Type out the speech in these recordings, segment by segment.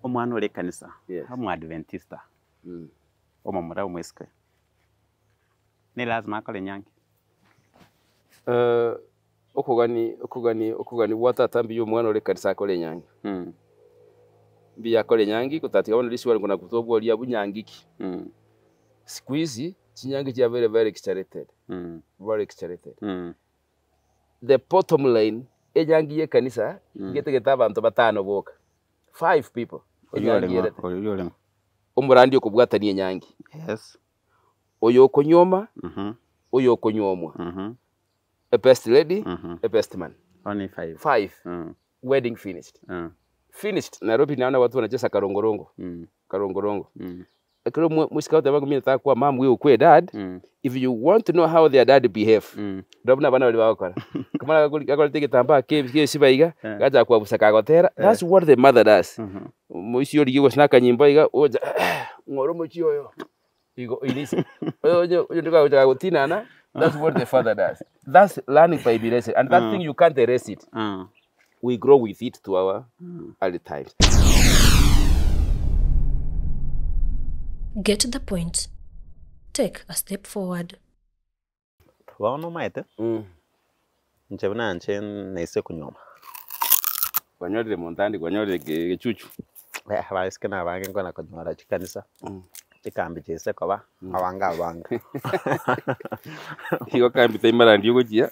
omwana ore kanisa Yes. hamu adventista omomura omwesikwe ni lazima akole nyange okugani bwatatambi y'omwana ore kanisa akole nyange biya akole nyange kutatika bona lisi wali kuna kutobwa lya bunyangiki siku hizi chinyange cha very exaggerated very exaggerated the bottom line enyangi ye kanisa getegeta abantu batano boka 5 people oyole omurandi okubwatania enyangi yes oyo okonyoma oyo okonyomwa a best lady a best man only 5 5 wedding finished Nairobi naona watu wanacheza karongorongo akero musikauta bangu mimi nataka kuwa mom wewe ukwe dad if you want to know how their dad behave ndabona bana bali bakora kama akora tege tamba ke sibaiga gaja kwa busaka gotera that's what the mother does muisi yori gigo snaka nyimba iga oja ngoro muchi oyo igo inisi oyo ndika oja gotinana that's what the father does that's learning by emulation and that thing you can't erase it we grow with it to our early times. Get to the point. Take a step forward. waona maete nchebuna nchen naise kunyoma Kwanyore montandi kwanyore gechuchu baisike na bange ngona kunyora chikanisa tikambi chese koba abanga hiyo kambi taimara ndiyo jia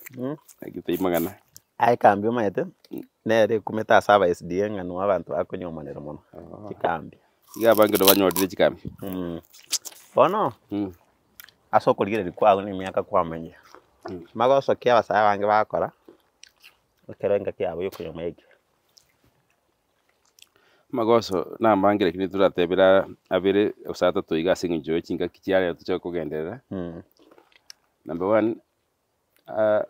agitaimagana ai kambi maete nere kumeta saba SDN ngano abantu akonyomanera muno chikambi iga bange do banyorire chikambi bono asokolire likwago ni miaka kwamenye magoso kia basaya bange bakora okerenga kiabo yokunyoma ege magoso na mangire kini turatebera abere usata toiga singinjo chinga kikyale tucho kugenderera number 1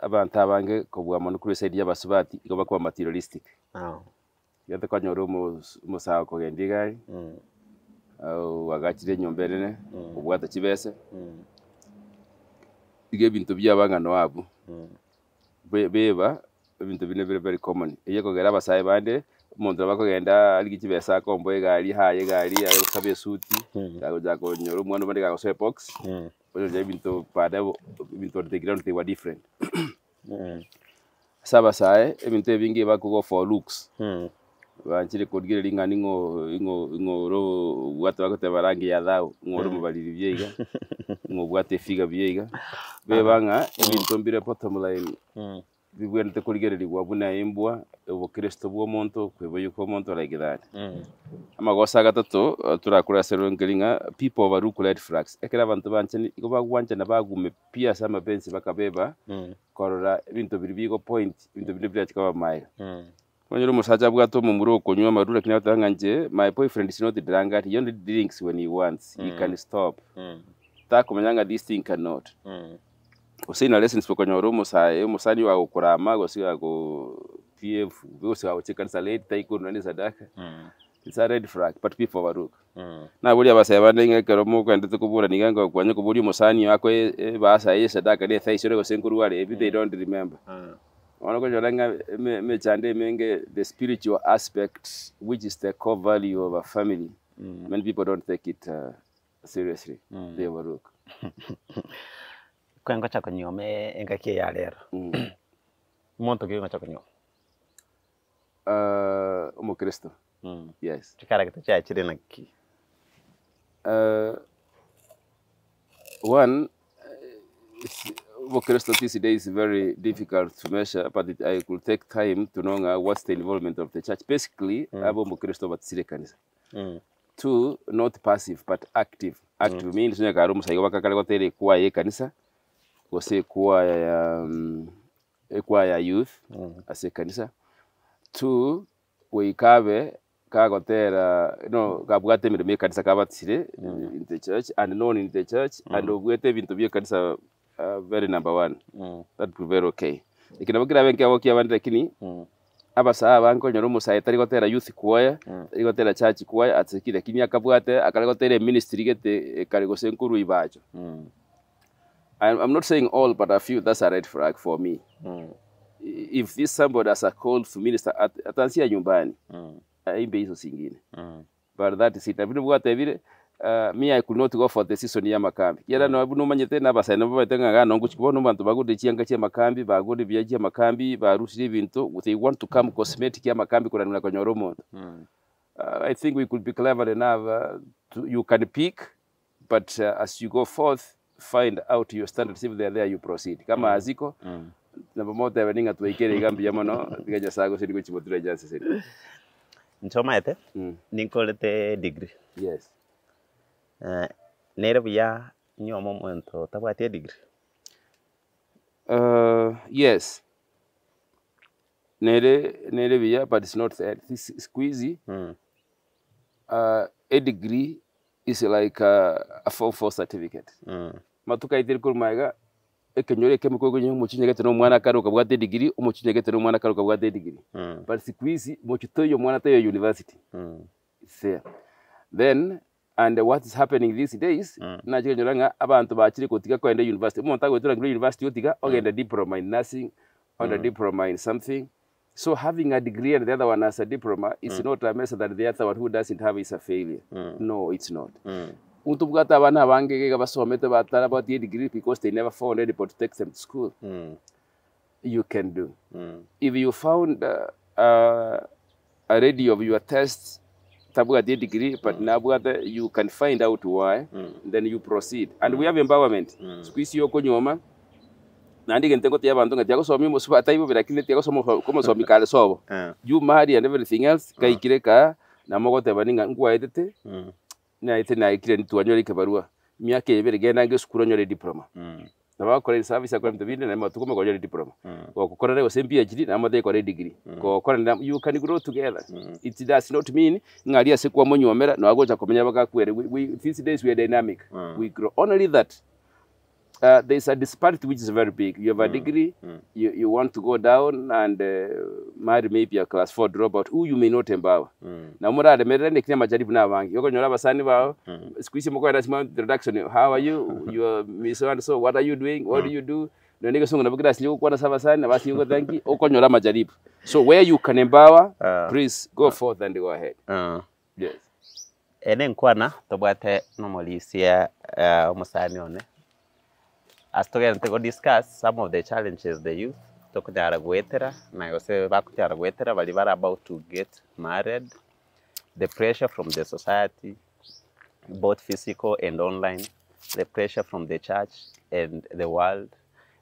abantu abange kobwa mono kuri side y'abasubati igoba kwa materialistic yate kwanyoro musaho kugendiga wagachire nyomberene ubwata kibese ige bintu byabangano abo beba bintu bine very common iyo kogera abasaye bande umuntu bakogenda ali kibesa komboye gali haye gali asabe suti gaja konyoro mwana bande gasoe box oyo bintu pada bintu de ground they were different saba sae ebintu ebingi bakugo for looks banchire kodgire lingani ngo ro watu bakote barangi ya dhao ngoro mubaliri byeiga ngo bwate figa byeiga bebanga ebintu mbire bottom line bibwente kurigererwa buna imbwa ubo Kristo bwo monto kwebo yuko monto like that amagosa gatatu turakura serongelinga people baruku red flags ekera abantu bancheni iko bagwanje na bagume pia sama bensi bakabeba korora ibintu biribigo point ibintu bibiri chikaba mile Wanyoro musaja bwato mu muro konywa marura kinatanga nje my boyfriend is not drunk he only drinks when he wants he can stop takumanyanga this thing cannot usina lessons pokonyoro musani wa kurama gosiga go PF gosiga uchikanisa late taiko nani sadaka it's a red flag but people baruka na buri abasaba ndenge kero muko ndetse kubura niganga kwanye kuburi musani yako basa sadaka de thaisore go senkuru wale if they don't remember me chande menge the spiritual aspect which is the core value of a family many people don't take it seriously they overlook kwengo cha kunyome engake ya lero monto kiyo cha kunyoma umo Kristo yes chikara kitu cha chire na ki one Kristo these days is very difficult to measure, but I could take time to know what's the involvement of the church. Basically, abo Kristo batsire kanisa. 2, not passive but active. Active means nya karumu saigo bakakale gotere kuwa ye kanisa. Gose kuwa ya youth ase kanisa. 2, weikabe kagotera kabwate mirimo kanisa kabatsire in the church and known in the church and obwete bintu byo kanisa very number 1 that be very okay ikinabukira benke aboki abandi lakini abasa banko nyoro musaye tari gotera youth choir tari gotera church choir atsikire kimya kabwate akari gotera ministry gete kari gosenkuru ibacho I'm not saying all but a few that's a red flag for me if this somebody has a call to minister atansia nyumbani aimbe hizo singine but that is it. Na vile bwatebire me I could not go for the season ya makambi. Yera no abu no manyete na basai no batenga no nguchibona bantu bagude chianga cha makambi bagude byaje makambi barusire ibintu they want to come cosmetic ya makambi kuranira konyoro muntu. I think we could be clever enough you can pick but as you go forth find out your standards if they are there you proceed kama aziko namba moja yaninga tuikere igambi yamono bigaja sago siri kuchibotira janse siri nchomete ninkolete degree yes nere bya nyomo muntu tabwate degree yes nere bya but it's not this squeezy a degree is like a form for certificate matuka itiri kurmaiga ekenyore kemiko gonyo muchinyegete no mwana karuka bwa degree umuchinyegete no mwana karuka bwa degree but squeezy muchitoyo mwana tayo university it's there then and what is happening these days na chigenyora abantu bakiri kotika kwenda university umuntu agwetura ngiro university yotika ogenda diploma in nursing or a diploma in something. So having a degree and the other one as a diploma is not a message that the other one who doesn't have is a failure. No, it's not. Utubugata abana bangege basomete batara about the degree because they never found anybody to take them to school. You can do. If you found a ready of your tests, tabuga the degree, but nabuga you can find out why, then you proceed. And we have empowerment. Squeeze your konyoma. Nandi gentengo tia bantu ngatiago somi musu ataibo birakine tiago somo como somi kale sobo you marry and everything else kai kireka na mogote baninga ngwa edete na ite na ikire ntuanyore kebarua miaka ibere genda nge skuro nyore diploma na bakore service akora mtebinde na matuko magonyore diploma ko gukora rego PhD na mate ko degree ko gukora you can grow together it does not mean ngari ase kwa monyomera no agoja komenya bakakwere we these days we are dynamic we grow only that there is a disparity which is very big. You have a degree, you want to go down and marry maybe a class 4 dropout who you may not empower. Na mura de merende kile majaribu na bangi. Yoko nyora basani bao. Squeeze moko enda sima introduction. How are you? You are Miss and so. What are you doing? What do you do? Na nige sungu na bukira sinyo kwa na sabasani na basi yuko thanki. Oko nyora majaribu. So where you can empower, please go forth and go ahead. Yes. Ene nkwana tobwate nomolisia umusani one. As together to discuss some of the challenges the youth tokujara gwetera na yose bakujara gwetera bali bara about to get married, the pressure from the society both physical and online, the pressure from the church and the world,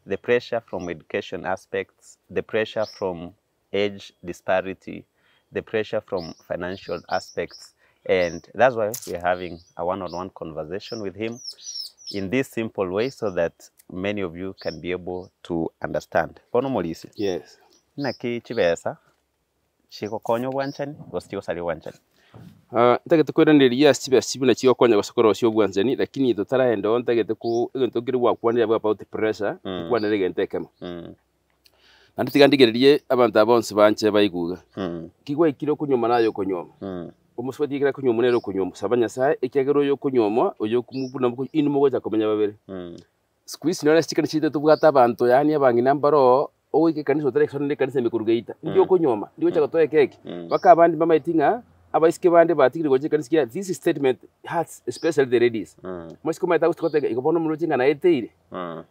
the pressure from education aspects, the pressure from age disparity, the pressure from financial aspects, and that's why we're having a one-on-one conversation with him in this simple way so that many of you can be able to understand. Pono molisi. Yes. Naki chibesa. Chiko konyo wanchani, gositiko sali wanchani. Ntegete kweranderia chibesa na chiko konya gosokoro sio wanchani, lakini tutaraenda ntegete ku ntogiri wakwanira about pressure, kwanira gentekemo. Nandi tigandigererie abantu abonse banche bayiguga. Kigwa ikiro kunyoma nayo konyoma. Umuswadi ikira kunyoma nero kunyoma. Sabanya sa ekegero yo kunyoma, oyo kumubuna muko inu mogoja komenya babere. Squeeze none stikana chite tubwata abantu yani abangi nambaro oike kanisa direction ne kanisa mikurugeita ndio kunyoma ndio chaka toye keke baka abandi mama itinga abaisike bande batikire goje kanisa this statement has especially the ladies mosiko maita ustikote ikobono mulujinga na eteire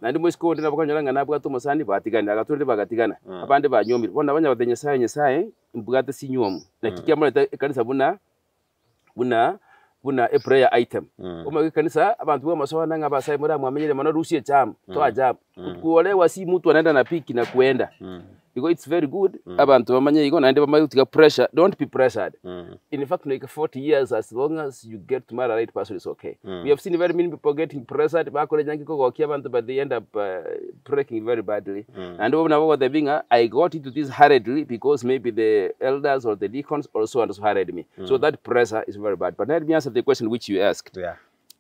na ndi mosiko ndina bakanyolanga nabwa tumusani batigana agaturire bagatigana abandi banyomira bona banya badenya saye mbugate sinyomo na kikiamura kanisa buna a prayer item. Oma kanisa abantu b'amasohana ng'abasai muri amwamenyere mano rusiye cyam to ajabu kuolewa si mtu anaenda na piki na kuenda because it's very good abantu bamanye iko naende bamayitika pressure don't be pressured in fact like 40 years as long as you get to marry the right person is okay. We have seen very many people getting pressured bakole nyangi ko gokia abantu but they end up breaking very badly and when they being I got into this hurriedly because maybe the elders or the deacons also hurried me so that pressure is very bad. But let me answer the question which you asked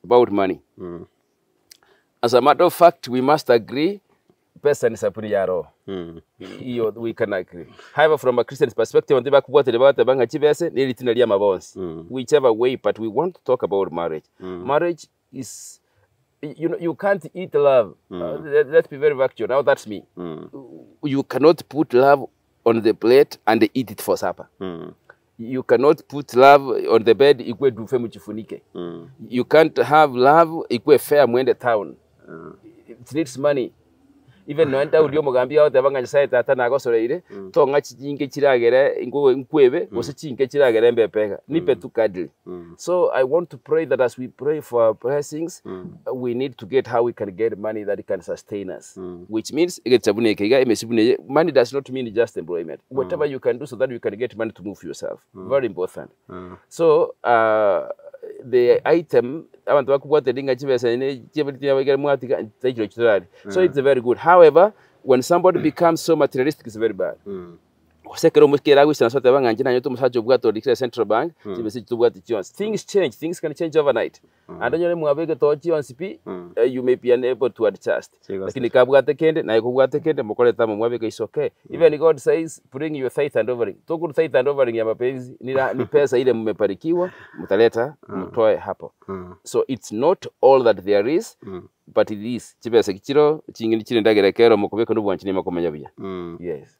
about money. As a matter of fact, we must agree pesa ni sapuni ya roho. Hiyo we can agree. However, from a Christian perspective, ndiba kubwate debate banga chibese ni litina lia mabonsi. Whichever way, but we want to talk about marriage. Marriage is, you know, you can't eat love. Let's be very factual. Now that's me. You cannot put love on the plate and eat it for supper. You cannot put love on the bed ikwe dufe mchifunike. You can't have love ikwe fair mwende town. It needs money. Even no enta ulio mugambia ote banga nyasaye tata nagosoreire tonga chinge kiragere nkwebe ose chinge kiragere mbepeka nipe tu kadri. So I want to pray that as we pray for our blessings, we need to get how we can get money that can sustain us, which means money does not mean just employment. Whatever you can do so that you can get money to move yourself, very important. So the item abantu bakubwate dinga chibesa ine chibiti yabagera mwatika tekiro kitorari. So it's very good. However, when somebody becomes so materialistic, it's very bad. Sekero mukera gwisana sote banganje nanyo tumusaje bwato dikira Central Bank chibese tubwate chionse. Things change, things can change overnight. And then you mwabege to chionse pi you may be unable to adjust. Lakini kabwate kende na kubwate kende mukole tamu mwabege is okay. Even God says bring your tithe and offering. Toku tithe and offering ya mapenzi ni pesa ile mmeparikiwa mtaleta mtoe hapo. So it's not all that there is, but it is chibese kichiro chingini chire ndagerekero mukubeka n'ubwanchi makomenya bya. Yes.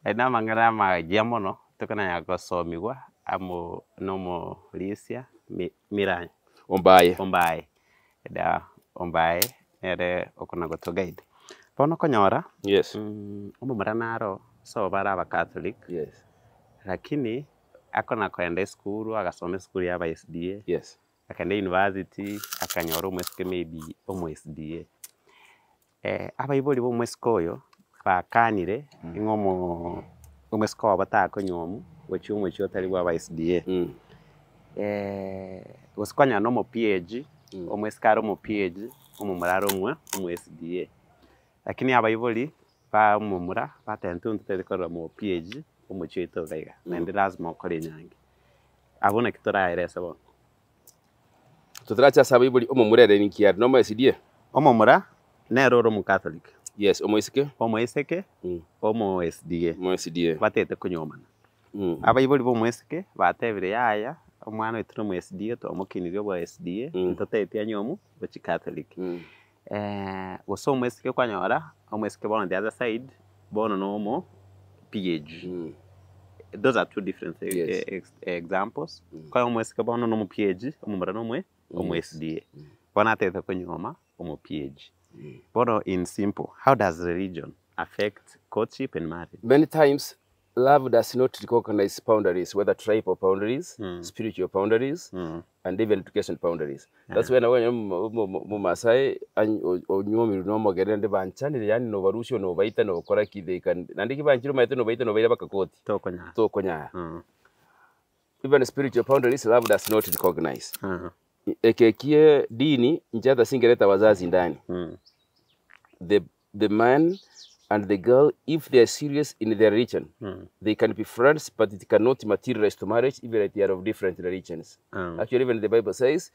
Ena mangana magia mono tukana ya gosomigwa amo nomo lisia miranya ombaye da ombaye ere okona goto guide pono konyora. Yes. Omo maranaro so bara ba Catholic. Yes. Lakini akona kwenda school agasome school ya ba SDA. Yes. Akenda university akanyora umweske maybe omo SDA. Abayiboli bo mweskoyo bakanire ingomo umwesko batako nyomu wechumwe cyotari bwa SDA. Usikwanya no mo PhD umweskaro mo PhD umumuraro umwe mu SDA. Lakini abayiboli ba umumura batentuntu terekora mo PhD umucyito gaiga nende lazima ukore nyange abona kitora iresa bo tutaracha sabayiboli umumurere nikiya no mo SDA umumura neroro mu Catholic. Yes, omo isike omo SDA mo SDA batete kunyomana. Abayiboli bo mu SDA batebire yaya omwana witru mu SDA to omukinirio bwa SDA ntotete anyomu bo Catholic. Woso mu SDA kwanyora omo SDA on the other side bono no mo PhD. Those are two different examples. Kwa omo SDA bono no mo PhD omumara no mwe omo SDA bona tete kunyoma omo PhD. But in simple, how does religion affect courtship and marriage? Many times, love does not recognize boundaries, whether tribal boundaries, spiritual boundaries, and even education boundaries. That's when Masai or Nyomi no more get the banchan, the yan no varusho no vaita no koraki they can Nandiki banjo might no vaita no vaita tokonya. Even spiritual boundaries, love does not recognize. Ekekie dini njata singereta wazazi ndani. The man and the girl, if they are serious in their religion, they can be friends, but it cannot materialize to marriage, even if they are of different religions. Actually, even the Bible says,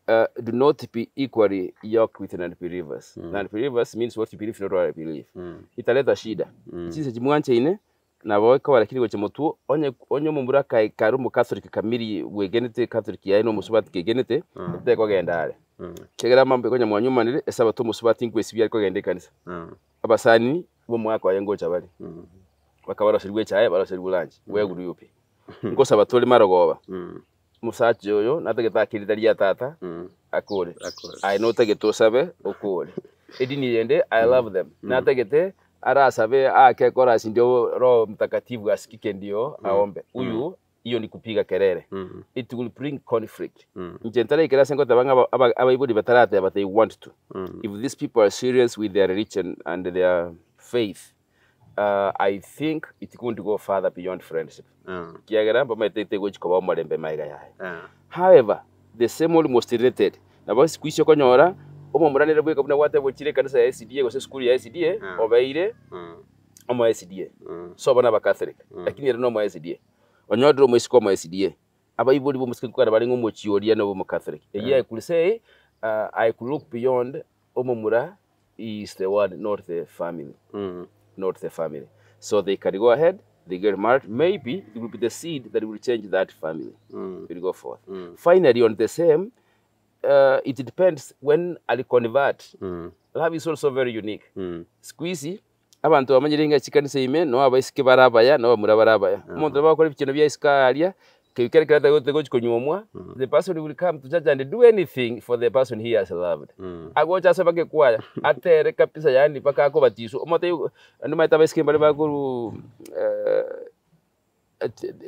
do not be equally yoked with non-believers. Non-believers means what you believe, not what I believe. Italeta shida. Sisi jimwanche ine, na waweka walakini wache motu, onye mumura karumu Catholic kamiri wegenete Catholic ya ino musubati kegenete, kwa gendare. Kegera mambe konya mwanyuma nile, esaba to musubati nkwe sibiyari kwa gende kanisa. Abasani, bomu wako ayengo chabali. Wakawara shirigwe chaye, wala shirigwe lanchi. Weguru yupi. Nko sabatoli marogoba. Musachi yoyo, nataketa kilitari ya tata, akore. Ainotaketo sabe, okore. Edini yende, I love them. Natakete, ara sabe akekora sindio ro mtakatifu asikike ndio aombe uyu hiyo ni kupiga kelele. It will bring conflict. Njentale ikira sengo tabanga abayibodi batarate but they want to. If these people are serious with their religion and their faith, I think it could go further beyond friendship. Kiagera bama tete go chikoba molembe maiga yae. However, the same almost related. Na basi kuisho konyora omo muranire bwe kabuna wate bochire kanisa ya SDA go school ya SDA obaire omo SDA so bana ba Catholic lakini rero no mo SDA onyodro mo isiko mo SDA abayiboli bo musike kwara bari ngo mo chioria no mo Catholic I could say I could look beyond omo mura is the word not the family not the family so they can go ahead they get married maybe it will be the seed that will change that family will go forth finally on the same it depends when I convert. Love is also very unique. Squeezy, abantu bamanyirenga chikanisa ime no abaisike barabaya no murabarabaya umuntu bakora ibintu bya iskaria kikerekera go chikonyomwa the person will come to church and do anything for the person he has loved agocha sabake kwaya atere kapisa yani paka ako batiso umote nduma tabaisike bali bakuru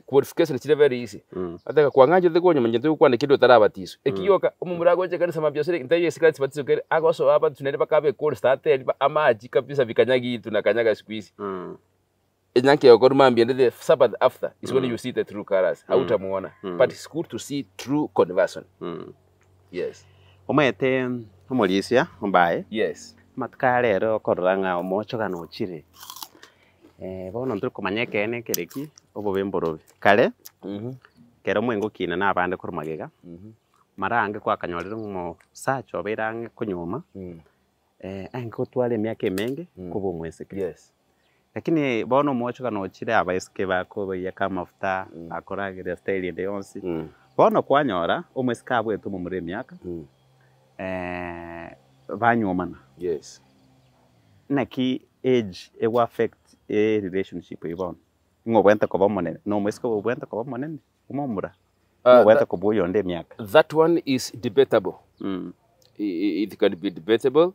qualification is very easy ataka kwanganje thego nyuma nyetu kwa nekido tarabatiso ekiyoka umumurago je kanisa mabyosere ntaye secret batiso kere agoso aba tunere bakabe cold start amaji kabisa vikanyagi tunakanyaga squeeze enyanke yokoruma ambiende the Sabbath after is when you see the true colors hautamuona but it's good to see true conversion yes omete omolisia ombaye yes matkarero koranga omocho gano chire bono nturi kumanyeke ene kereki obo bemborobe kale kero mwengo kina na abande kurumagega marange kwa kanyorero mo sacho berange kunyuma ango twale myaka emenge kubo mwese yes lakini bono mocho kano chire abaisike bako yaka mafuta akoragire style de yonsi bono kwanyora omwesika abwetu mu muri myaka banyomana yes naki age it will affect a relationship ibon ngobwenta ko bamonene no mwesika obwenta ko bamonene umomura ngobwenta ko buyo nde myaka that one is debatable it can be debatable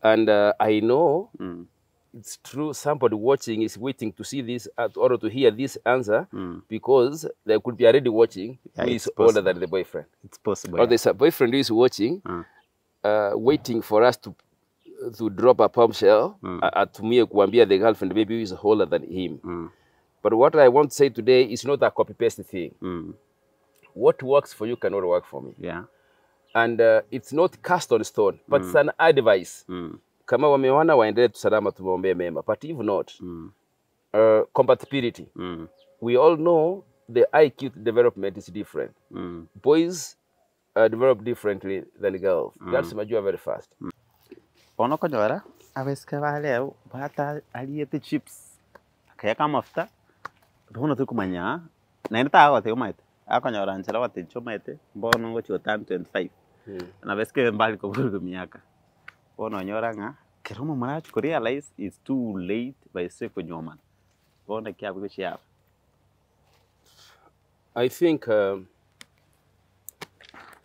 and I know it's true somebody watching is waiting to see this or to hear this answer because they could be already watching who is older than the boyfriend. It's possible. Or there's a boyfriend who is watching waiting for us to drop a bombshell to me kuambia the girlfriend maybe who is older than him. But what I want to say today is not a copy paste thing. What works for you cannot work for me. Yeah. And it's not cast on stone, but it's an advice. Kama wameona waendelee tusalama tuombe mema, but if not compatibility, we all know the IQ development is different. Boys develop differently than girls. Girls mature very fast. Ono konyora abeska baleo bata aliyete chips akayaka mafuta bono tukumanya na nta agote umaite akonyora nchela wate chomete bono ngo chotan 25 na beske mbali ko burgo miaka bono nyoranga keromo marachu ko realize it's too late by seko nyoman bono kya bwo chia I think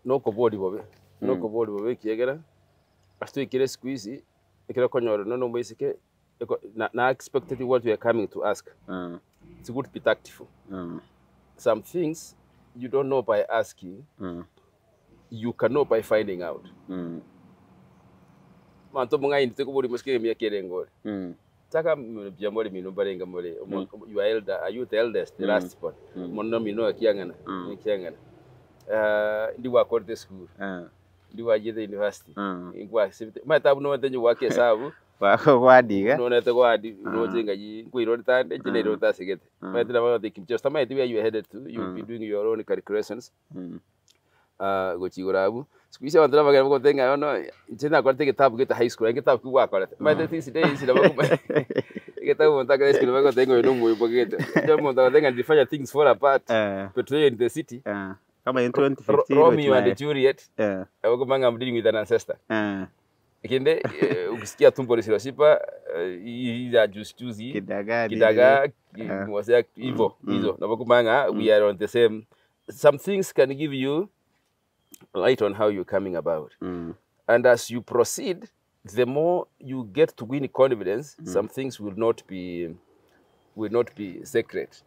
no ko body bobe kiegera asto ikire squeeze ikira konyora no mbisike na expected what we are coming to ask. It's good to be tactful. Some things you don't know by asking, you can know by finding out. Manto munga indi teko buri muske mi akerengore. Taka byamore mino barenga more. You are elder, are you the eldest, the last one? Mono mino akiangana, akiangana. Ndi wa korte school. Ndi wa jede university. Ingwa sibite. Mata buno watenye wake sabu. Wadiga. No nete wadi no jenga yi kuiro tande jene ro ta sigete. Mata na wa thinking just where you are headed to, you will be doing your own calculations. Go chigurabu. Squeeze on drama go tenga no jena korte kitabu get high school kitabu kuwa korte. Mata this day is laba kitabu monta ka school go tengo no muy poquito. Yo monta tenga different things fall apart. Portray in the city. Kama in 2015 Romeo and Juliet. Ako manga I'm dealing with an ancestor. Kinde ukisikia tumbo lisiloshiba ya juzi kidaga mwasea hivyo hizo na kumanga we are on the same. Some things can give you light on how you're coming about, and as you proceed the more you get to win confidence. Some things will not be secret.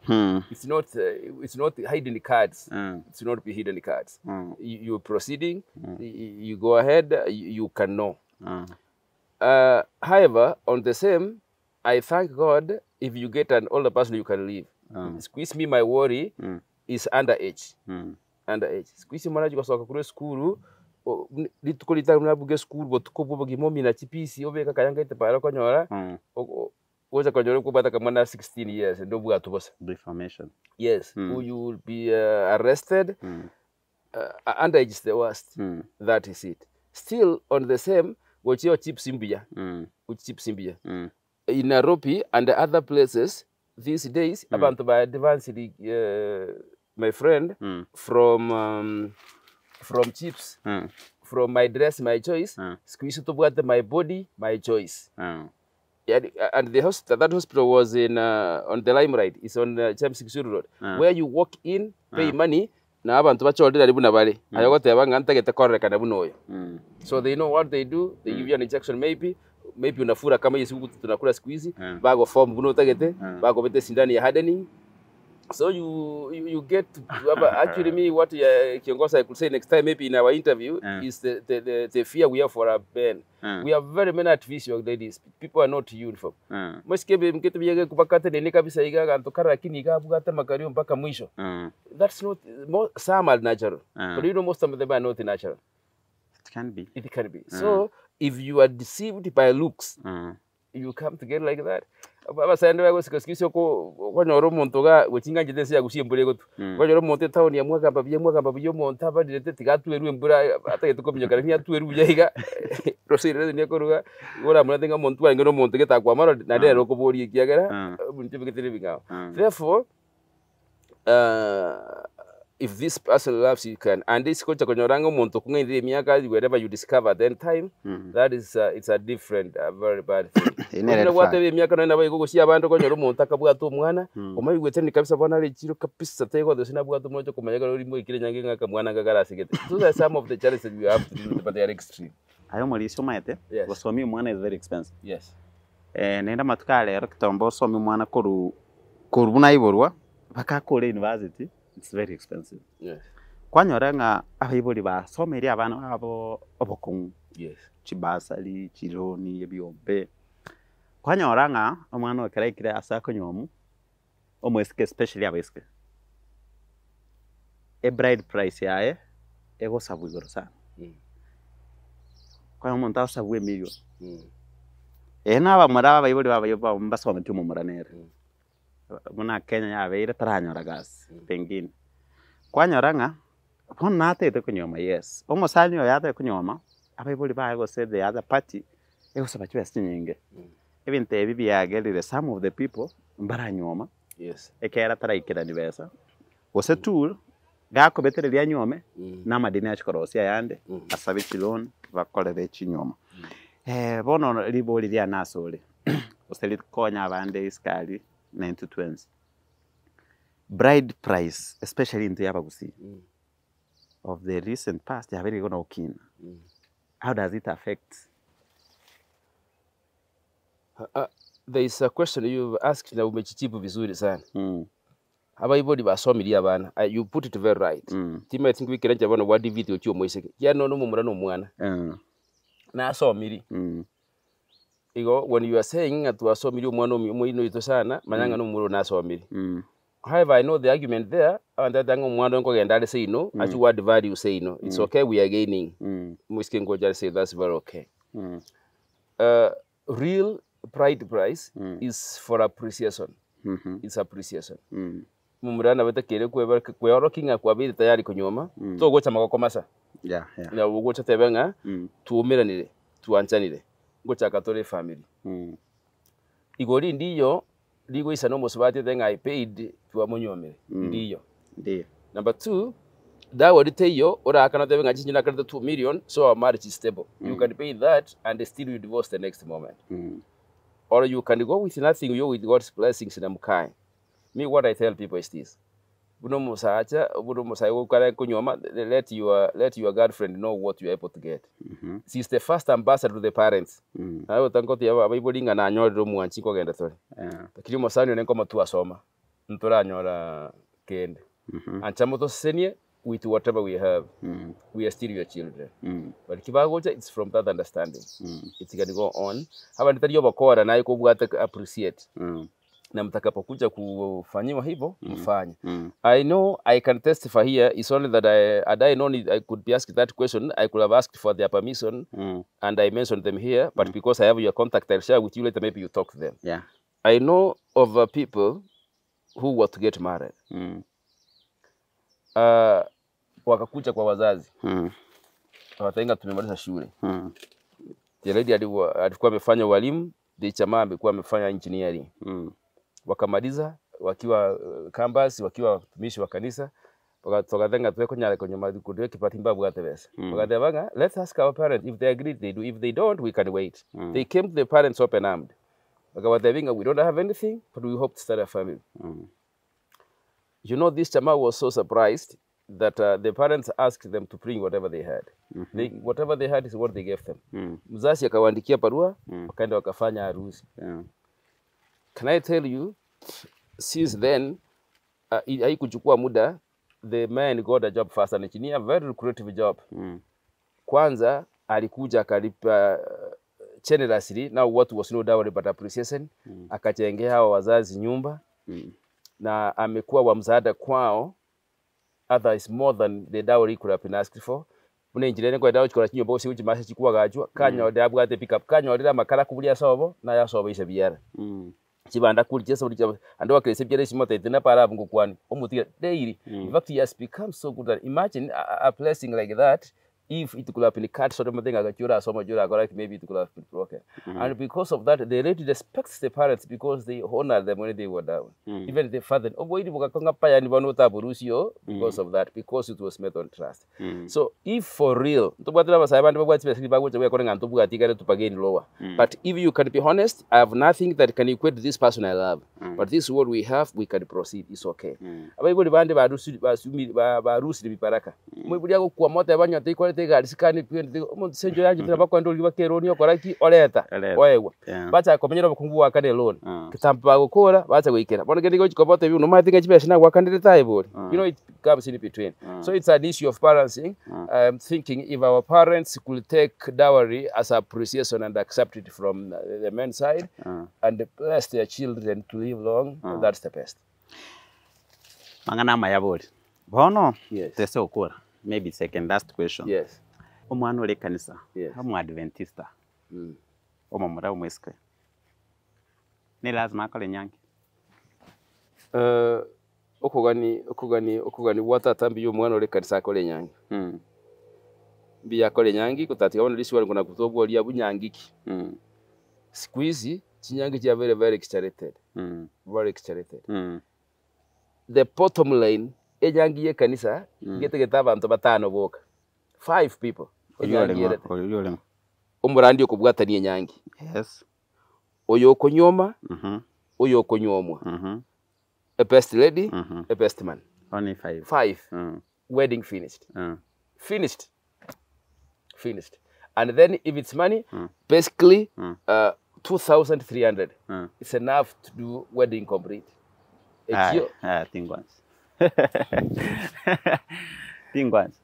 It's not hidden cards. It's not be hidden cards. You're proceeding, you go ahead, you can know. However, on the same, I thank God if you get an older person you can leave. Squeeze me, my worry is underage. Underage. Squeeze me, manager kwa kule school. Litukolita mnabuge school, botukobo bagimomi na chipisi obeka kayanga ite para konyora. Oja konyora kubata kamana 16 years ndo buga tubosa. Defamation. Yes. You will be arrested. Underage is the worst. That is it. Still on the same. Wachio chip simbia. Chip simbia. In Nairobi and the other places these days, abantu by advanced my friend from chips, from my dress, my choice, squeeze to what my body, my choice. Yeah, and the hospital, that hospital was in on the Limelight. It's on James Kisuru Road, where you walk in, pay money. Na abantu bachodera ribu na bale. Ayogote abanga ntagete koreka na buno yo. So they know what they do. They give you an injection maybe unafura kama yesu tunakula siku hizi. Bago form buno tagete, bago bete sindani ya hardening. So you get to have actually me what Kiongosa I could say next time maybe in our interview is the fear we have for our band. We have very many artificial ladies. People are not uniform. Mwesikebe mketu biyage kupakate nene kabisa igaga antokara lakini igabugata makario mpaka mwisho. That's not some are natural. But you know most of them are not natural. It can be. It can be. So if you are deceived by looks, you come together like that. Baba sande bago sikisio ko nyoro muntu ga wekinga ngidense ya gusimbure gotu. Ko nyoro muntu town ya mwaka babiyo monta ba direte tigatu eru embura atagete ko binyakara ni atu eru yahiga. Rosire ne ko ruga ora muna tenga muntu wa ngero muntu geta kwa maro na dero ko bori kiagara bunti bigete bingao. Therefore if this person loves you can and this culture konyoranga muntu kunga miaka wherever you discover then time that is it's a different very bad thing. Ina wate miaka na bayi gogoshia abantu konyoro muntu akabwato umwana umayigwete ni kabisa bona rechiro kapisa tego those na bwato mojo kumanyaga uri mu ikire nyange ngaka mwana ngagara sigete. Those are some of the challenges we have to deal with, but they are extreme. Ayo muri somaete gosomi umwana is very expensive. Yes. Nenda matukale kitombo somi umwana korubuna iborwa bakakore university. It's very expensive. Yes. Kwanyora nga abibuli ba someri abana abo obokungu. Yes. Chibasali, chironi, ebiombe. Kwanyora nga omwana okeraikire asako nyomu omweske especially abeske. A bride price yae ego sabu igoro sana. Kwa umuntu asabu $1 million. Ena abamara bayibuli babayoba mbasoma tumu muranere. Muna Kenya yabeire taranyora gas pengine kwanyora nga pona atete kunyoma yes omusanyo yate kunyoma abayibuli bago said the other party ego sabacho yasinyinge even te bibi yagelire some of the people mbaranyoma yes ekera taraikira ni besa wose tool gako betere lya nyome na madini achikorosia yande asabe chilon bakolere chinyoma bono liboli lya nasole oseli konya abande iskali 9-20. Bride price, especially in the Yabagusi, of the recent past, they are very gonna keen. How does it affect? There is a question you've asked na umechichibu vizuri sana. Abayibodi basomiri abana. You put it very right. Tima think we can jabana wadi video chyo moiseke. Ya no mumura no mwana. Na asomiri. Igo when you are saying that you are so million mwana omino ito sana manyanga no muro na so mili. However, I know the argument there and that dango mwana ngo genda say no as you what value say no. It's okay, we are gaining. Muskin go just say that's very okay. Real pride price is for appreciation. It's appreciation. Mumurana beta kere kwe orokinga kwa bidi tayari kunyoma to gocha magoko masa. Yeah. Na gocha tebenga tuumiranire tuanchanire. Gocha katore family. Igori ndiyo ligo isa no mosubati then I paid to amonyomere. Ndiyo. Number 2, that would tell you ora akana tebenga chinjina kata 2 million so our marriage is stable. You can pay that and still you divorce the next moment. Or you can go with nothing, you with God's blessings in Amukai. Me, what I tell people is this. Buno musacha, let your girlfriend know what you're able to get. She's the first ambassador to the parents. I will thank God everybody and I know room and chico and the story. The Kilimo San and come to a soma. Ntora kend. And Chamoto senior with whatever we have, we are still your children. But Kibagoja, it's from that understanding. It's gonna go on. Haven't tell you about core and I could appreciate. Na mtakapokuja kufanyiwa hivyo mfanye. I know I can testify here. It's only that I could be asked that question. I could have asked for their permission and I mentioned them here, but because I have your contact, I'll share with you later. Maybe you talk to them. Yeah. I know of people who were to get married. Wakakuja kwa wazazi. Watainga tumemaliza shule. The lady alikuwa amefanya walimu, the chama amekuwa amefanya engineering. Wakamaliza wakiwa campus, wakiwa watumishi wa kanisa, wakatoka tuwe konyale konyoma kudiwe kipatimba bwate besa. Wakadebanga, let's ask our parents if they agree they do. If they don't, we can wait. They came to the parents open-armed. Wakawatabinga, we don't have anything, but we hope to start a family. You know, this chama was so surprised that the parents asked them to bring whatever they had. Whatever they had is what they gave them. Mzazi akawaandikia barua, wakaenda wakafanya harusi. Can I tell you, since then, haikuchukua muda, the man got a job fast, and engineer, a very lucrative job. Kwanza, alikuja akalipa generously, now what was no dowry but appreciation, akajengea hawa wazazi nyumba, na amekuwa wa msaada kwao, other is more than the dowry could have been asked for. Mune njirene kwa dowry chikora nyumba usi uchi masa chikuwa gajua, kanya ode abwate pick up, kanya ode makala kubulia sobo, na ya sobo isa biara. Chibanda kulichesa ulicha, ando wakilese biara ishimote itina para abungu kwani, omutika daily. In fact, he has become so good that imagine a blessing like that, if it could have been cut, sort of thing, maybe it could have been broken. And because of that, the lady respects the parents because they honor them when they were down. Even the father, because of that, because it was made on trust. So, if for real, but if you can be honest, I have nothing that can equate to this person I love. But this is what we have, we can proceed, it's okay. Garisikani pende senjo yanjye turabakwa ndo libakeroni okoraki oreta oewa bacha komenyera bakungu wakane loan kitampa gukora bacha gwikira bono gende gikobote bi no mathinga chibesha na gwakandire table you know it comes in between so it's an issue of balancing. Thinking if our parents could take dowry as appreciation and accept it from the men's side and bless their children to live long, that's the best. Mangana mayabori bono yes tese okora. Maybe second last question. Yes. Omwana ole kanisa. Yes. Hamu Adventista. Omamura umweske. Ni lazima akole nyangi. Okugani watatambi yo mwana ole kanisa akole nyangi. Bi akole nyangi kutatika ono lisi wali kuna kutobwa ali abunyangiki. Siku hizi chinyangi cha very exaggerated. Very exaggerated. The bottom line ejangi ye kanisa gete abantu batano boka 5 people oyole umurandi okubwataniye nyangi yes oyo konyoma oyo konyomwa a best lady a best man only 5 wedding finished and then if it's money basically 2,300 it's enough to do wedding complete. Think once. Think once.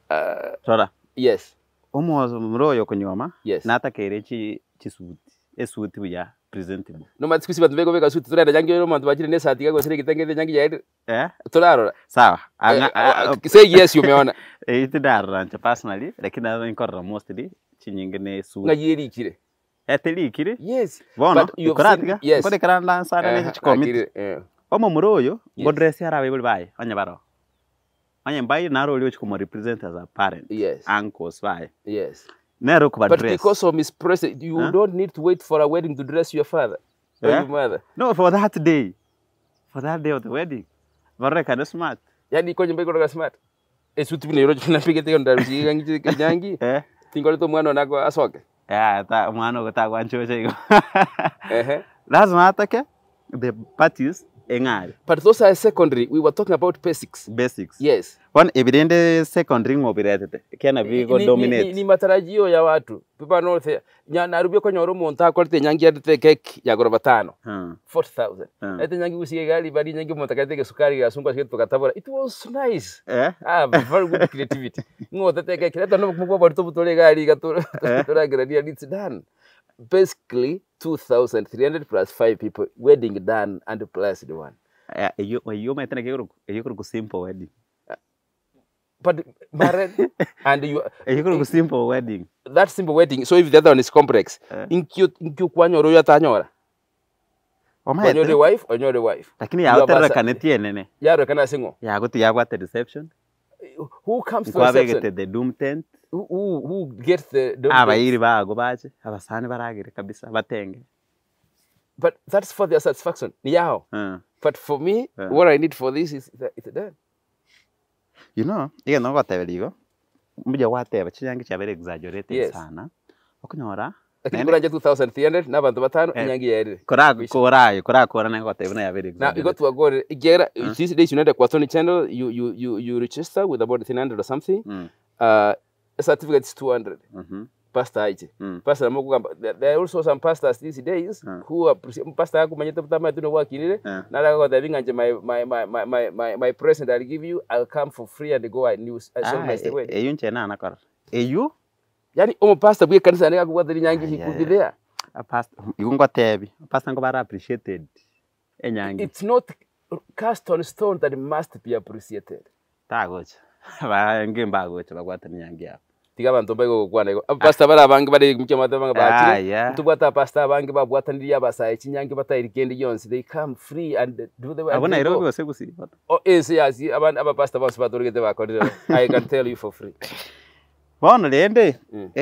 Tora. Yes. Mroyo konyoma. Yes. Nata kere chisuti. Esuti buya presentable. No matikusi bantu bego suti turenda jangi yo mantu bajire ne sati gago sire kitenge jangi yaidi. Turaro. Sawa. Say yes umeona. Itu darrancha personally lakini na inkorra mostly chinyingene su. Ngayiri kire. Eteli kire? Yes. Bono. Koratiga. Kore karanda sana ne chikomit. Omo muroyo godress yarawe buli baye onyabaro anya mbaye naro liyo chikomo represent as a parent. Yes. Uncles baye. Yes. Nero kuba but dress. But because of mispresent you don't need to wait for a wedding to dress your father or your mother. No, for that day of the wedding bareka no smart yani konye mbeko ndo smart esuti bine yoro chuna pige te ndo ngi nyangi tingole to mwana nako asoke ta mwana gotagwa nchoche iko lazima atake the parties engari. But those are secondary. We were talking about basics. Basics. Yes. One evident secondary ngobiretete. Kiana bigo dominate. Ni matarajio ya watu. People know the narubio kwa nyoro monta kwate nyangi ate cake ya goroba 5. 40,000. Ate nyangi usiye gali bali nyangi monta kate sukari ya sungwa kitu katabora. It was nice. Very good creativity. Ngote cake kile ndo mkubwa bali tobutole gali gatora gradia it's done. Basically 2,300 plus 5 people wedding done and blessed one. You might think you simple wedding. But married and you could simple wedding. That simple wedding. So if the other one is complex, in you kwanyoro ya tanyora. Kwanyoro the wife or the wife. Lakini ya otera kanetie nene. Ya rekana singo. Ya gutu ya gwate reception. Who comes to reception? The doom tent. Who gets the doom tent? Abayiri bago baje. Abasani baragire kabisa batenge. But that's for their satisfaction. Yao. But for me, what I need for this is it's done. You know, iga no whatever ligo. Mbuja whatever chinyangi cha very exaggerated sana. Okunyora lakini kuranja 2300 n'abantu batano inyangi yerire kora nengo tebuna ya very na igo twagore igera these days unaenda kwa Sony channel you register with about 300 or something a certificate is 200 pastor aje pastor amukugamba there are also some pastors these days who are pastor yakumanyete butama tuno wakirire naraga kwa thabinga my present I'll give you, I'll come for free and go and news the way eyu nchena nakora eyu yani pastor bwe kanisa nega kuwathiri nyangi hikudithia a pastor igungo tebi pastor ngo bara appreciated enyangi it's not cast on stone that must be appreciated tagocha ba ngimba gocha bagwathiri nyangi ya tiga bantu bago kwana ego pastor bara bangi bari mukye mataba bakire tubata pastor bangi babwataniria abasaye kinyangi batayirikendi yonse they come free and do the way abona Nairobi ose gusi oh yes aba pastor bose batorigete bakorire I can tell you for free bono lende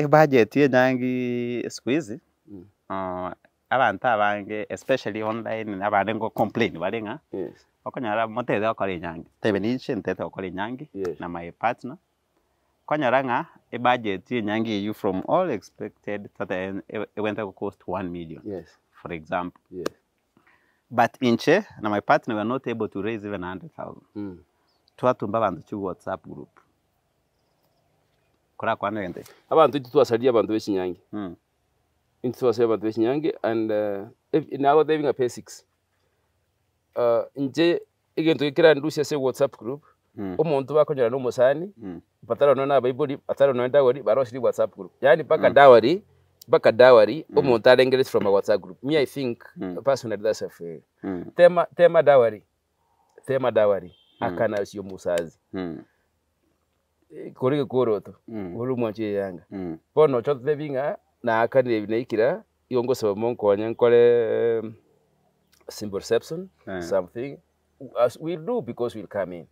budget ye nyangi squeeze abantu abange especially online abane ngo complain barenga yes okonyara moteze okore nyangi tebe ni chente okore nyangi na my partner konyaranga budget ye nyangi you from all expected that it went to cost 1 million yes for example yes but inche na my partner were not able to raise even 100,000 twatumba bantu chu WhatsApp group kora kwa nende abantu twasalia abantu bekinyangi twasalia abantu bekinyangi and now they having a basics nje igento ikira ndusia se WhatsApp group umuntu bakonyera no musani patara no na bible patara no ndawari baroshiri WhatsApp group yani paka dawari umuntu arengere from a WhatsApp group me I think personally that's a fair tema dawari akana usio musazi korige koroto uru mwache yanga bono chote levinga na akane binaikira yongo saba monko nyankole symbol reception something as we do because we'll come in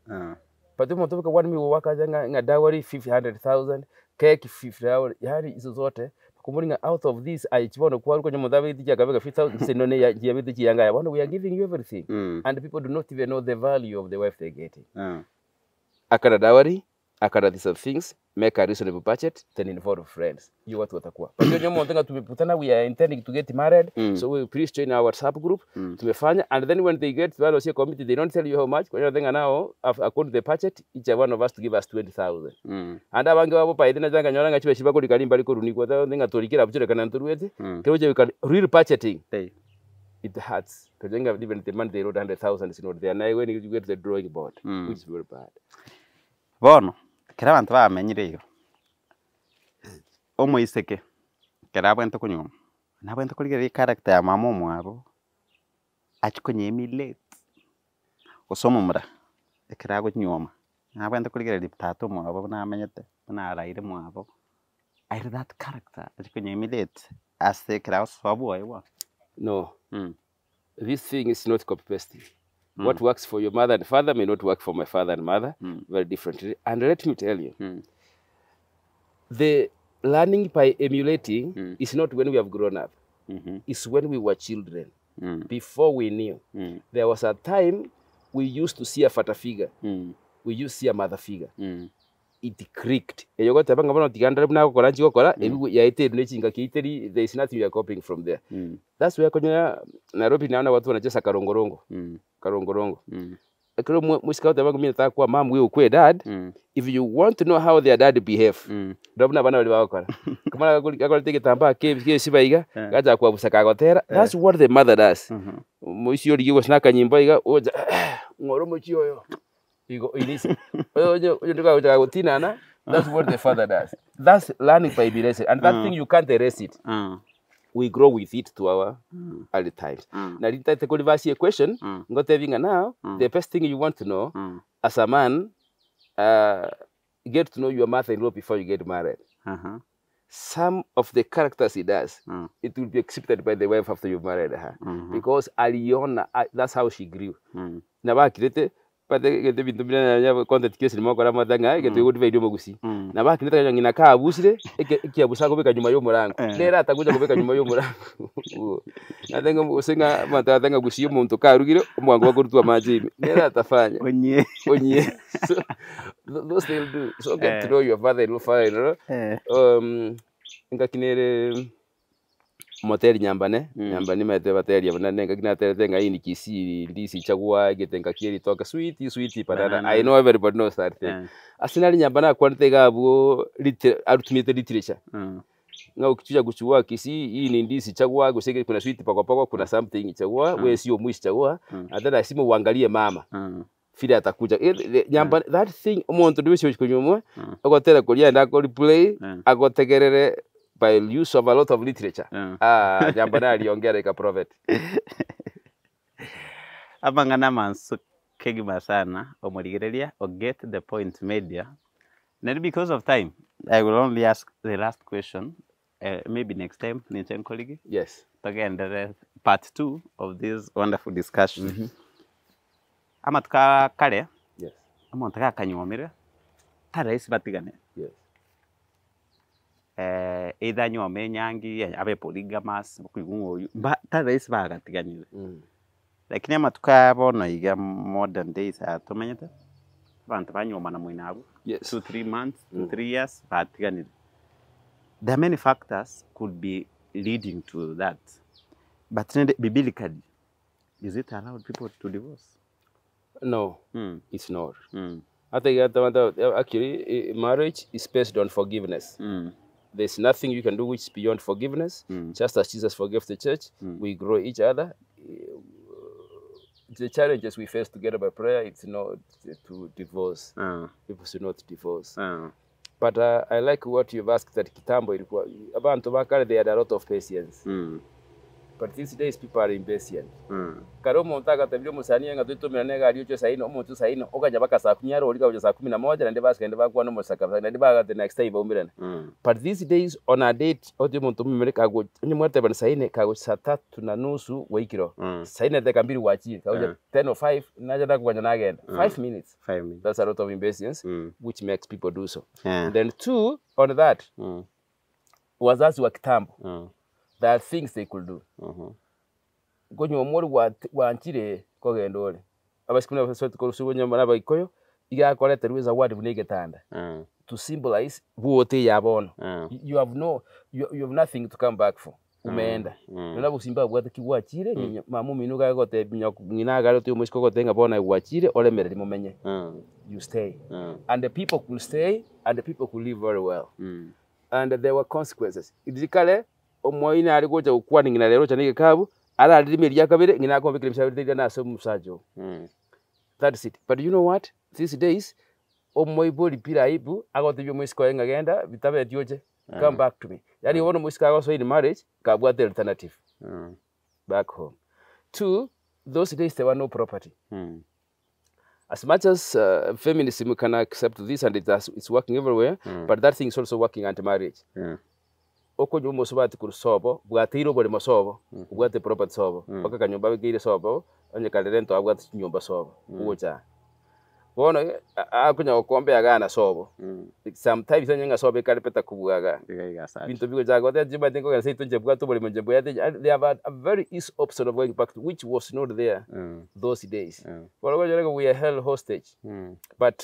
but the motoka 1 million waka nga dowry 500,000 cake 50,000 yani hizo zote kumuringa out of this I chibono kwa ruko nyamudabe tija kabega 50,000 senone ya jiabiti chiyanga ya we are giving you everything and people do not even know the value of the wife they're getting akana dowry akana these things make a reasonable budget then involve friends you watu watakuwa but hiyo nyomo ndenga tumeputana we are intending to get married so we please join our WhatsApp group tumefanya and then when they get to the committee they don't tell you how much kwa hiyo ndenga now according to the budget each one of us to give us 20,000 and abange babo pa idina janga nyoranga chibe shiba kuri kalimba liko runiko tha ndenga torikira buchere kana nturuete keuje we can real budgeting it hurts because even the money they wrote 100,000 is not there now when you get the drawing board which is very bad bono kera bantu bamenyire yo omoiseke kera bwento kunyuma na bwento kuligera character ya mama mwabo achikonye late osomumra kera kunyuma na bwento kuligera liptato mwabo na amenyete na araire mwabo aire that character achikonye late as the kera swabu aiwa no this thing is not copy pasting. What works for your mother and father may not work for my father and mother very differently. And let me tell you, the learning by emulating is not when we have grown up. It's when we were children. Before we knew. There was a time we used to see a father figure. We used to see a mother figure. It creaked. There is nothing we are copying from there. That's where Nairobi naona watu wanacheza karongorongo. Karongorongo. Akiro musikao tabangu mimi nataka kuwa mom wewe ukwe dad. If you want to know how their dad behave. Ndabona bana wali bakora. Kama akora teke tamba ke sibaiga gaja kwa busaka gotera. That's what the mother does. Muisio ligiwa snaka nyimbo iga oja ngoro muchioyo. Igo inisi. Ojo ndika oja gotinana. That's what the father does. That's learning by emulation and that thing you can't erase it. We grow with it to our early times. Now, to converse a question, now, the best thing you want to know as a man, get to know your mother-in-law before you get married. Some of the characters he does, it will be accepted by the wife after you've married her. Because Aliona, that's how she grew. Pate gete bintu bina ya content kesi ni moko ramadanga gete good video mogusi na baki nita ngina ka abusire iki abusa ko beka nyuma yo murango nera atakuja kubeka nyuma yo murango na tenga usinga mata tenga gusi yo muntu ka rugire umwango wa kurutwa maji nera atafanya onye so those they'll do so get to know your father-in-law ngakinere moteri nyambane nyambani mete bateri abana nenga kina tere nga ini kisi ndisi chagua gitenga kiri toka sweet banana. I know everybody knows that thing. Asinali nyambana kwante gabo ultimate literature. Nga ukichuja kuchua kisi ini ndisi chagua guseke kuna sweet pako kuna something chagua wewe sio mwishi chagua hata lazima uangalie mama. Fili atakuja nyambana that thing umuntu ndiwe kunyumwa agotera kulia ndako replay agotegerere by use of a lot of literature. Nyambana aliongea like a prophet. Abangana mansu kegima sana omurigereria o get the point media. Not because of time, I will only ask the last question. Maybe next time, Ninchen colleague. Yes. Again, the part 2 of this wonderful discussion. Amatuka kare. Yes. Amontaka kanyomira. Tara isi batigane. Yes. Either nyome nyangi abe polygamous kugungo tara isi bagatiganire. Lakini amatuka bono iga modern days atumenyete. Bantu banyoma na mwinabu. Yes. 2-3 months, 2-3 years batiganire. There are many factors could be leading to that. But biblically, is it allowed people to divorce? No, it's not. I think actually marriage is based on forgiveness. There's nothing you can do which is beyond forgiveness. Just as Jesus forgave the church, we grow each other. The challenges we face together by prayer, it's not to divorce. People should not divorce. But I like what you've asked that kitambo abantu bakale they had a lot of patience. But these days people are impatient. Karo muntu agatabyo musani nga tutumira nega ari cyo saino umuntu saino okajya bakasa kunyaro uri kaje saa 11 nande baskende bakwa no musaka nande baga the next day bombirana. But these days on a date odi muntu mumere kago ni mwete ban saine kago saa 3:30 waikiro. Saine de kambiri wachi kago 10:05 naja dakuganya nagenda 5 minutes. 5 minutes. That's a lot of impatience which makes people do so. Then 2 on that wazazi wa kitambo. There are things they could do. Gonyo omori wanchire kogendole. Abasikuna basoti korusugonya maraba ikoyo iga koleta ruza wadi bunegetanda. To symbolize buote yabono. You have nothing to come back for. Umeenda. Nona busimba bwate kiwachire mamu minuga gote ngina garo tu musko gote ngabona wachire olemereri mumenye. You stay. And the people could stay and the people could live very well. And there were consequences. Idikale omwoine ari goja ukwa ngina lero chanike kabu ala adimiria kabire ngina ko bikire msabiri na so musajo. That's it. But you know what? These days omwoibori pira ibu agote byo musko engagenda bitabe dioje. Come back to me. Yani wono musko agoso in marriage kabwa the alternative. Back home. 2, those days there were no property. As much as feminism can accept this and it's working everywhere, but that thing is also working anti-marriage. Oko nyumo sobati kurusobo, bwatiro bole masobo, bwate property sobo. Baka kanyumba bigire sobo, onye kalento abwate nyumba sobo. Ugocha. Bono akunya okombe agana sobo. Sometimes onye sobo kalipeta kubugaga. Bintu bigo jago that jiba dengo kan say to jebwato bole mjebwa they have a very easy option of going back to which was not there those days. We are held hostage. But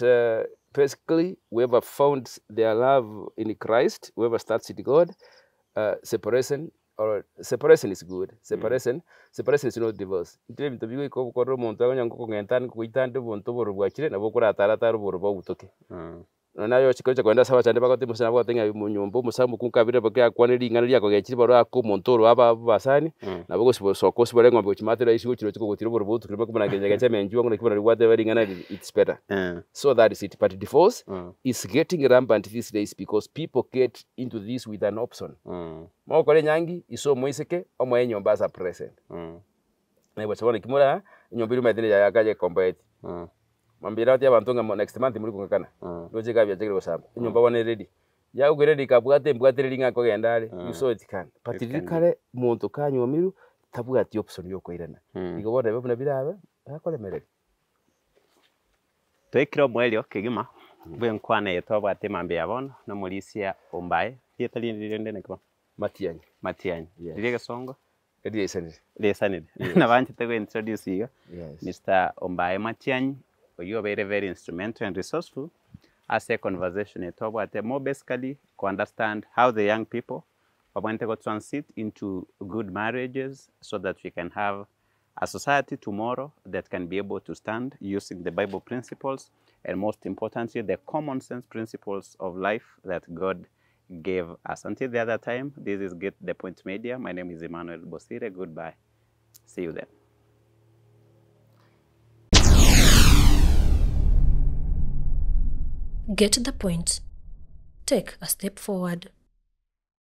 basically, whoever found their love in Christ, whoever starts with God, separation is good. Separation is not divorce. Ntire bintu bigo ko ko romonto abanya ngo ngentan kuitande bonto borubwakire nabo kuratara taru borubo butoke. Nayo chikocha kwenda sawa chande bakote musana bakotenga munyumbu musamu kunkabire bakya kwaneri ngana ko gechiri baro ako montoro aba basani nabo soko sibare ngombe chimatera isi chiro chiko gotiro borubo tukirima kumana genja gacha menju ngo kibara whatever ngana it's better. So that is it. But divorce is getting rampant these days because people get into this with an option. Mo kole nyangi iso moiseke omo enyomba za present. Na ibo chabona kimura nyombiri madine ya kaje combat. Mambira ati abantu nga next month muri kungakana. Doje kabya jegere gosaba. Nyomba wane ready. Ya ugere kabwate mbwate linga ko gendale. You saw it can. Patirikale muntu kanyomiru tabwati option yo koirana. Igobona bebuna birabe akole mereri. Twekiro mwelio kigima. Bwe nkwane yetoba ate mambe yabona no mulisia ombaye. Yetali ndende nekwa. Matianyi. Direge songo. Lesanid. Na bantu tego introduce you. Mr. Ombaye Matianyi. You are very, very instrumental and resourceful as a conversation at more basically to understand how the young people We're going to transit into good marriages so that we can have a society tomorrow that can be able to stand using the Bible principles and, most importantly, the common sense principles of life that God gave us. Until the other time, this is Get the Point Media. My name is Emmanuel Bosire. Goodbye. See you then. Get the point. Take a step forward.